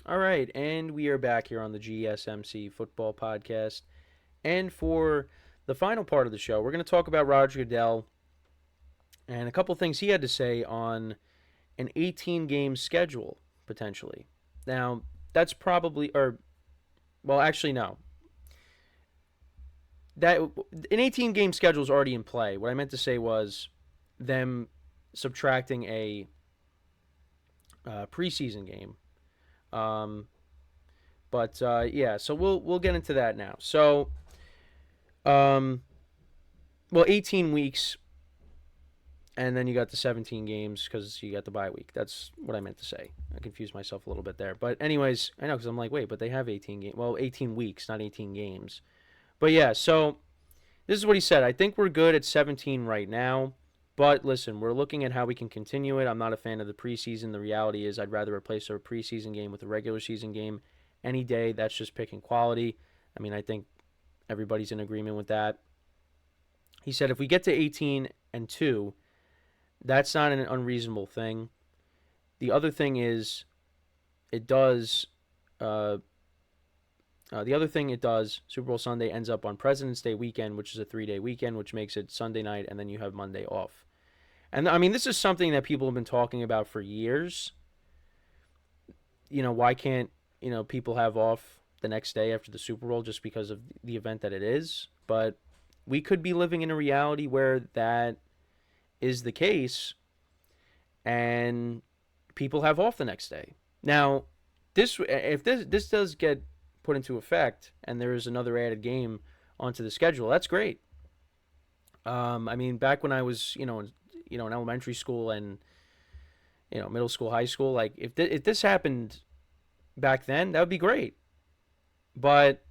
All right, and we are back here on the GSMC Football Podcast. And for the final part of the show, we're going to talk about Roger Goodell and a couple things he had to say on an 18 game schedule, potentially. Now, that's probably, or, well, actually, no. That An 18 game schedule is already in play. What I meant to say was them subtracting a preseason game. Um, but yeah, so we'll get into that now. So, um, well, 18 weeks, and then you got the 17 games because you got the bye week. That's what I meant to say. I confused myself a little bit there. But anyways, I know because I'm like, wait, but they have 18 games. Well, 18 weeks, not 18 games. But yeah, so this is what he said. I think we're good at 17 right now. But listen, we're looking at how we can continue it. I'm not a fan of the preseason. The reality is I'd rather replace a preseason game with a regular season game any day. That's just picking quality. I mean, I think everybody's in agreement with that. He said if we get to 18-2, that's not an unreasonable thing. The other thing is it does the other thing it does, Super Bowl Sunday ends up on President's Day weekend, which is a 3-day weekend, which makes it Sunday night, and then you have Monday off. And I mean, this is something that people have been talking about for years. Why can't, people have off the next day after the Super Bowl just because of the event that it is? But we could be living in a reality where that is the case and people have off the next day. Now, if this does get put into effect and there is another added game onto the schedule, that's great. I mean, back when I was, in elementary school and middle school, high school, like if this happened back then, that would be great. But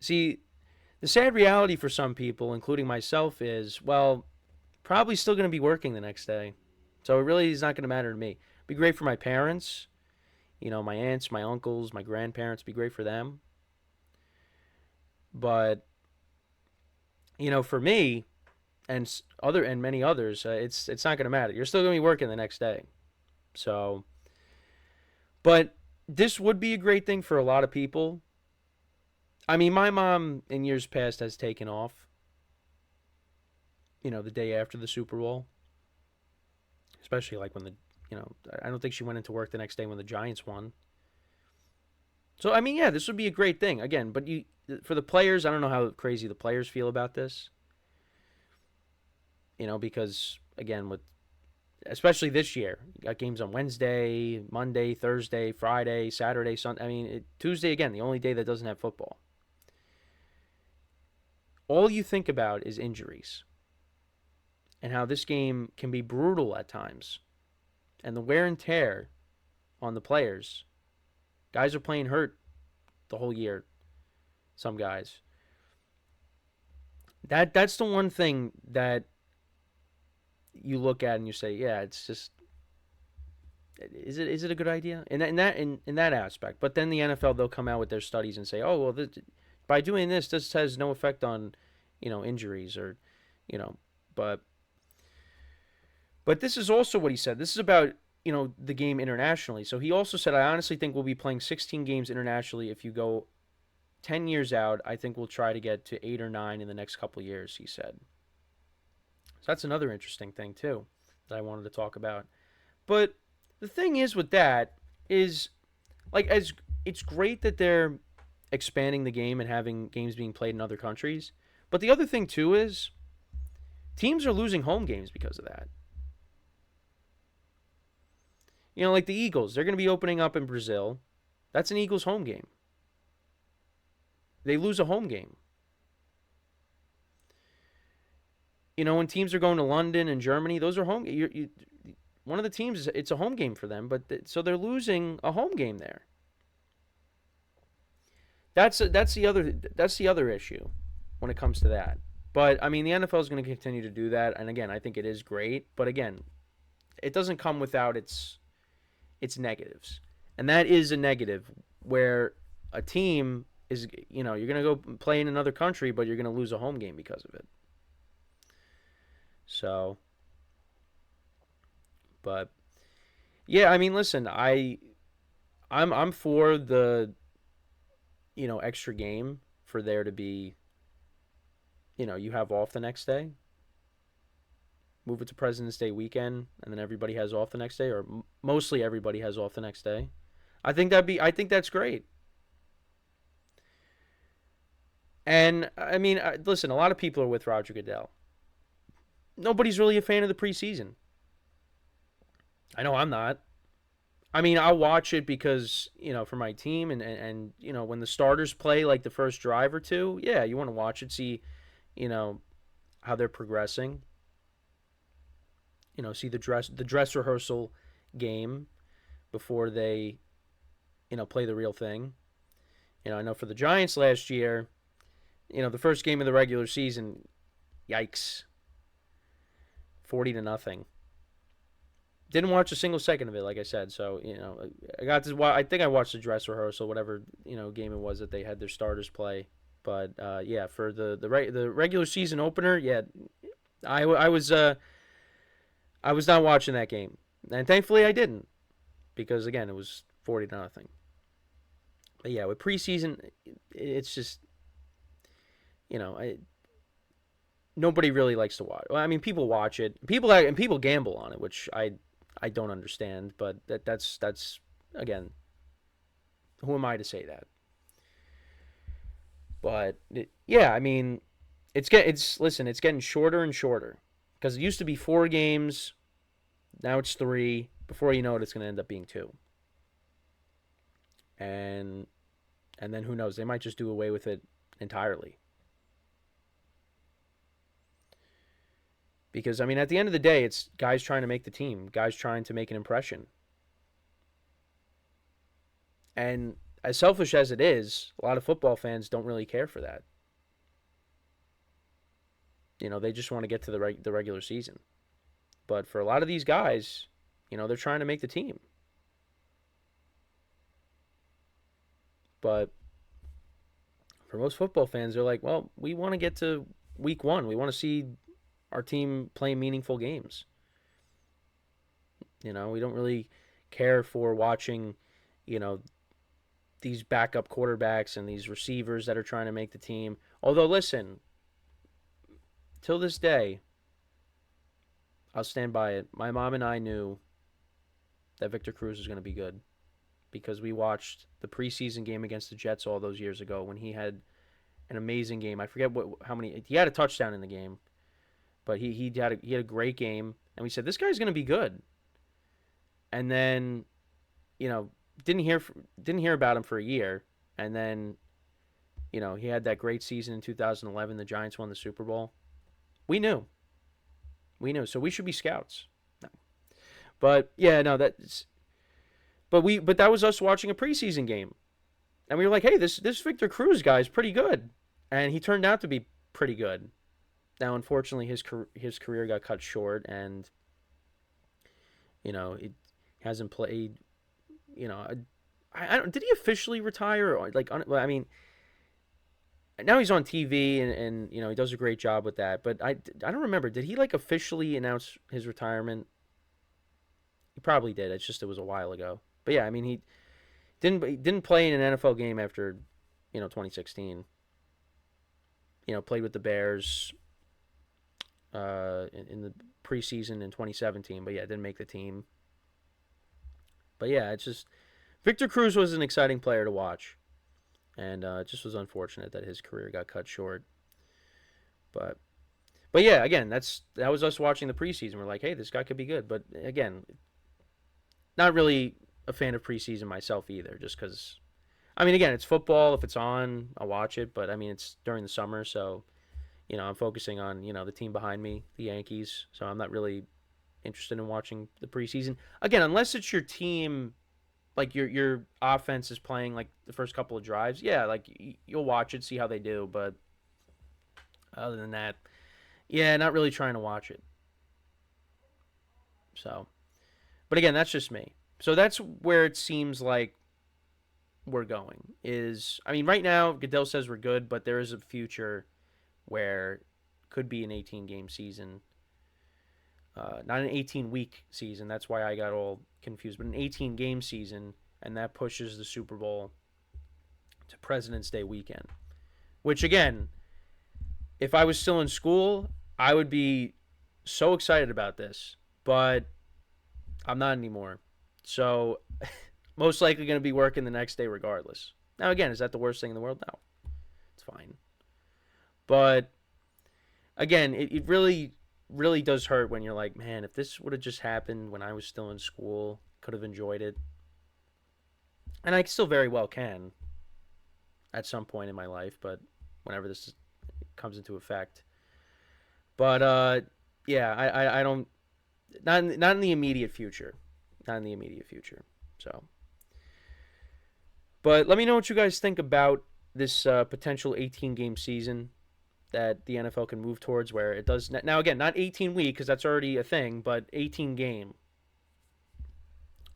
see, the sad reality for some people, including myself, is probably still going to be working the next day, so it really is not going to matter to me. It'd be great for my parents, my aunts, my uncles, my grandparents. It'd be great for them. But for me and many others, it's not going to matter. You're still going to be working the next day. So, but this would be a great thing for a lot of people. I mean, my mom in years past has taken off, the day after the Super Bowl, especially like when I don't think she went into work the next day when the Giants won. So, I mean, yeah, this would be a great thing. Again, but for the players, I don't know how crazy the players feel about this. Because, again, especially this year, you got games on Wednesday, Monday, Thursday, Friday, Saturday, Sunday. I mean, Tuesday, again, the only day that doesn't have football. All you think about is injuries and how this game can be brutal at times. And the wear and tear on the players. Guys are playing hurt the whole year. Some guys. That's the one thing that you look at and you say, yeah, it's just, is it a good idea in that aspect? But then the NFL, they'll come out with their studies and say, oh well, by doing this has no effect on injuries or but this is also what he said. This is about the game internationally. So he also said, I honestly think we'll be playing 16 games internationally. If you go 10 years out, I think we'll try to get to 8 or 9 in the next couple of years, he said. So that's another interesting thing too that I wanted to talk about. But the thing is with that is, like, as it's great that they're expanding the game and having games being played in other countries. But the other thing too is teams are losing home games because of that. Like the Eagles, they're going to be opening up in Brazil. That's an Eagles home game. They lose a home game. When teams are going to London and Germany, those are home. One of the teams, it's a home game for them, so they're losing a home game there. That's the other issue when it comes to that. But I mean, the NFL is going to continue to do that, and again, I think it is great. But again, it doesn't come without its negatives, and that is a negative where a team is, you're going to go play in another country, but you're going to lose a home game because of it. So, but yeah, I mean, listen, I I'm for the, extra game for there to be, you have off the next day. Move it to President's Day weekend, and then everybody has off the next day, or mostly everybody has off the next day. I think that's great. And I mean, listen, a lot of people are with Roger Goodell. Nobody's really a fan of the preseason. I know I'm not. I mean, I'll watch it because, for my team and when the starters play like the first drive or two, yeah, you want to watch it, see, you know, how they're progressing. See the dress rehearsal game before they, play the real thing. I know for the Giants last year, the first game of the regular season, yikes, 40-0. Didn't watch a single second of it, like I said. So I got to. I think I watched the dress rehearsal, whatever game it was that they had their starters play. But yeah, for the regular season opener, yeah, I was not watching that game, and thankfully I didn't, because again it was 40-0. But yeah, with preseason, it's just nobody really likes to watch. Well, I mean, people watch it, people gamble on it, which I don't understand. But that's again, who am I to say that? But yeah, I mean, it's getting shorter and shorter, because it used to be 4 games, now it's 3. Before you know it, it's going to end up being 2. And then who knows? They might just do away with it entirely. Because I mean, at the end of the day, it's guys trying to make the team, guys trying to make an impression. And as selfish as it is, a lot of football fans don't really care for that. They just want to get to the regular season. But for a lot of these guys, they're trying to make the team. But for most football fans, they're like, well, we want to get to week 1. We want to see our team play meaningful games. We don't really care for watching, these backup quarterbacks and these receivers that are trying to make the team. Although, listen, till this day, I'll stand by it. My mom and I knew that Victor Cruz was going to be good, because we watched the preseason game against the Jets all those years ago when he had an amazing game. I forget how many. He had a touchdown in the game, but he had a great game, and we said, this guy's going to be good. And then, didn't hear about him for a year, and then, he had that great season in 2011. The Giants won the Super Bowl. We knew. So we should be scouts. No. But yeah, no, that's. But that was us watching a preseason game, and we were like, hey, this Victor Cruz guy is pretty good, and he turned out to be pretty good. Now, unfortunately, his career got cut short, and it hasn't played. I don't. Did he officially retire? Or I mean, now he's on TV, and he does a great job with that. But I don't remember. Did he officially announce his retirement? He probably did. It's just it was a while ago. But yeah, I mean, he didn't play in an NFL game after 2016. Played with the Bears in the preseason in 2017, but yeah, didn't make the team. But yeah, it's just Victor Cruz was an exciting player to watch, and it just was unfortunate that his career got cut short. But yeah, again, that was us watching the preseason. We're like, hey, this guy could be good. But again, not really a fan of preseason myself either, just because. I mean, again, it's football. If it's on, I'll watch it. But I mean, it's during the summer, so I'm focusing on the team behind me, the Yankees. So I'm not really interested in watching the preseason again, unless it's your team, like your offense is playing like the first couple of drives. Yeah, like you'll watch it, see how they do. But other than that, yeah, not really trying to watch it. So, but again, that's just me. So that's where it seems like we're going. I mean, right now Goodell says we're good, but there is a future where it could be an 18-game season. Not an 18-week season. That's why I got all confused. But an 18-game season, and that pushes the Super Bowl to President's Day weekend. Which, again, if I was still in school, I would be so excited about this. But I'm not anymore. So, most likely going to be working the next day regardless. Now, again, is that the worst thing in the world? No. It's fine. But, again, it really, really does hurt when you're like, man, if this would have just happened when I was still in school, could have enjoyed it. And I still very well can at some point in my life, but whenever this comes into effect. But, yeah, I don't, not in the immediate future. Not in the immediate future. So, but let me know what you guys think about this potential 18-game season that the NFL can move towards, where it does now. Again, not 18-week because that's already a thing, but 18-game,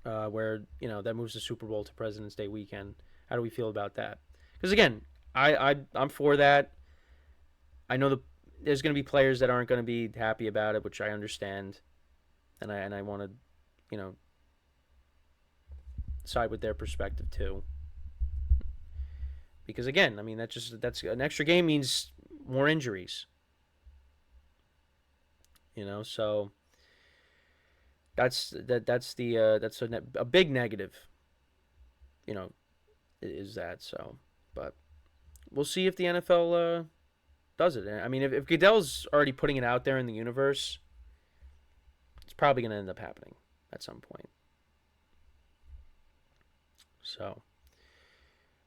where that moves the Super Bowl to President's Day weekend. How do we feel about that? Because again, I'm for that. I know there's going to be players that aren't going to be happy about it, which I understand, and I want to, side with their perspective too. Because again, I mean that's an extra game means more injuries. So that's a big negative. Is that so? But we'll see if the NFL does it. I mean, if Goodell's already putting it out there in the universe, it's probably going to end up happening at some point. So,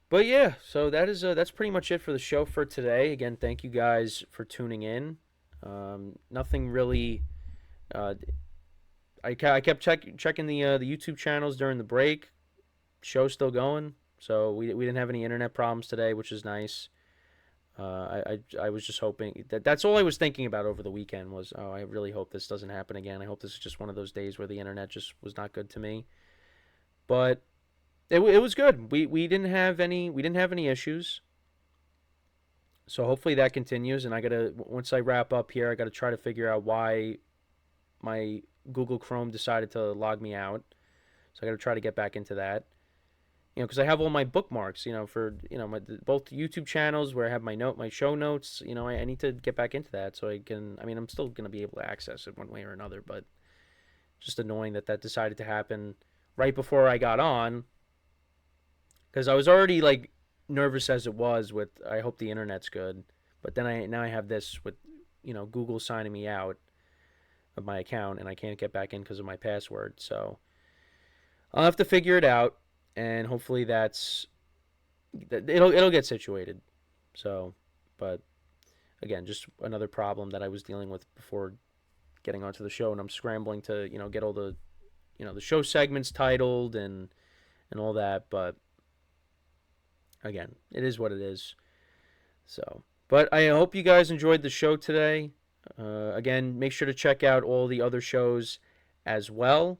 but yeah, so that's pretty much it for the show for today. Again, thank you guys for tuning in. Nothing really. I kept checking the YouTube channels during the break. Show's still going, so we didn't have any internet problems today, which is nice. I was just hoping that's all I was thinking about over the weekend was, oh, I really hope this doesn't happen again. I hope this is just one of those days where the internet just was not good to me. But it was good. We didn't have any issues. So hopefully that continues, and once I wrap up here, I gotta try to figure out why my Google Chrome decided to log me out. So I gotta try to get back into that. Because I have all my bookmarks, for both YouTube channels where I have my show notes. I need to get back into that so I can. I mean, I'm still gonna be able to access it one way or another, but just annoying that decided to happen right before I got on. Because I was already nervous as it was with, I hope the internet's good, but then now I have this with Google signing me out of my account, and I can't get back in because of my password. So I'll have to figure it out. And hopefully it'll get situated. So, but again, just another problem that I was dealing with before getting onto the show, and I'm scrambling to get all the the show segments titled and all that. But again, it is what it is. So, but I hope you guys enjoyed the show today. Again, make sure to check out all the other shows as well.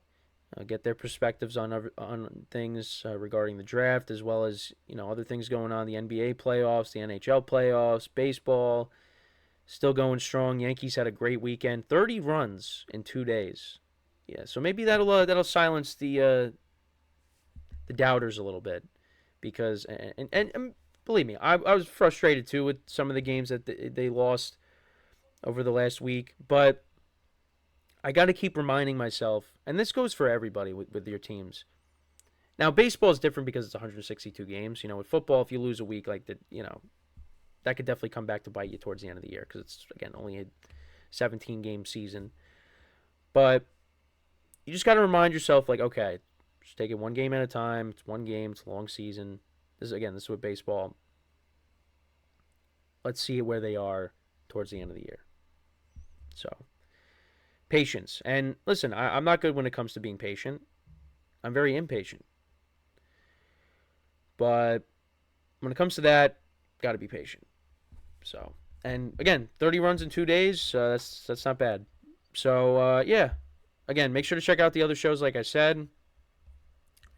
Get their perspectives on things regarding the draft, as well as other things going on, the NBA playoffs, the NHL playoffs, baseball, still going strong. Yankees had a great weekend, 30 runs in 2 days. Yeah, so maybe that'll silence the doubters a little bit, because and believe me, I was frustrated too with some of the games that they lost over the last week, but I got to keep reminding myself, and this goes for everybody with your teams. Now, baseball is different because it's 162 games. With football, if you lose a week like that, that could definitely come back to bite you towards the end of the year because it's, again, only a 17-game season. But you just got to remind yourself, okay, just take it one game at a time. It's one game. It's a long season. This is with baseball. Let's see where they are towards the end of the year. So, patience. And listen, I'm not good when it comes to being patient. I'm very impatient. But when it comes to that, got to be patient. So, and again, 30 runs in 2 days, that's not bad. So, yeah. Again, make sure to check out the other shows like I said.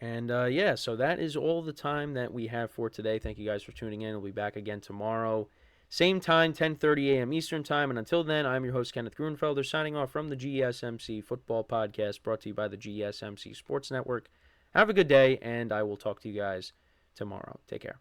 And, yeah, so that is all the time that we have for today. Thank you guys for tuning in. We'll be back again tomorrow. Same time, 10:30 a.m. Eastern Time. And until then, I'm your host, Kenneth Grunfelder, signing off from the GSMC Football Podcast, brought to you by the GSMC Sports Network. Have a good day, and I will talk to you guys tomorrow. Take care.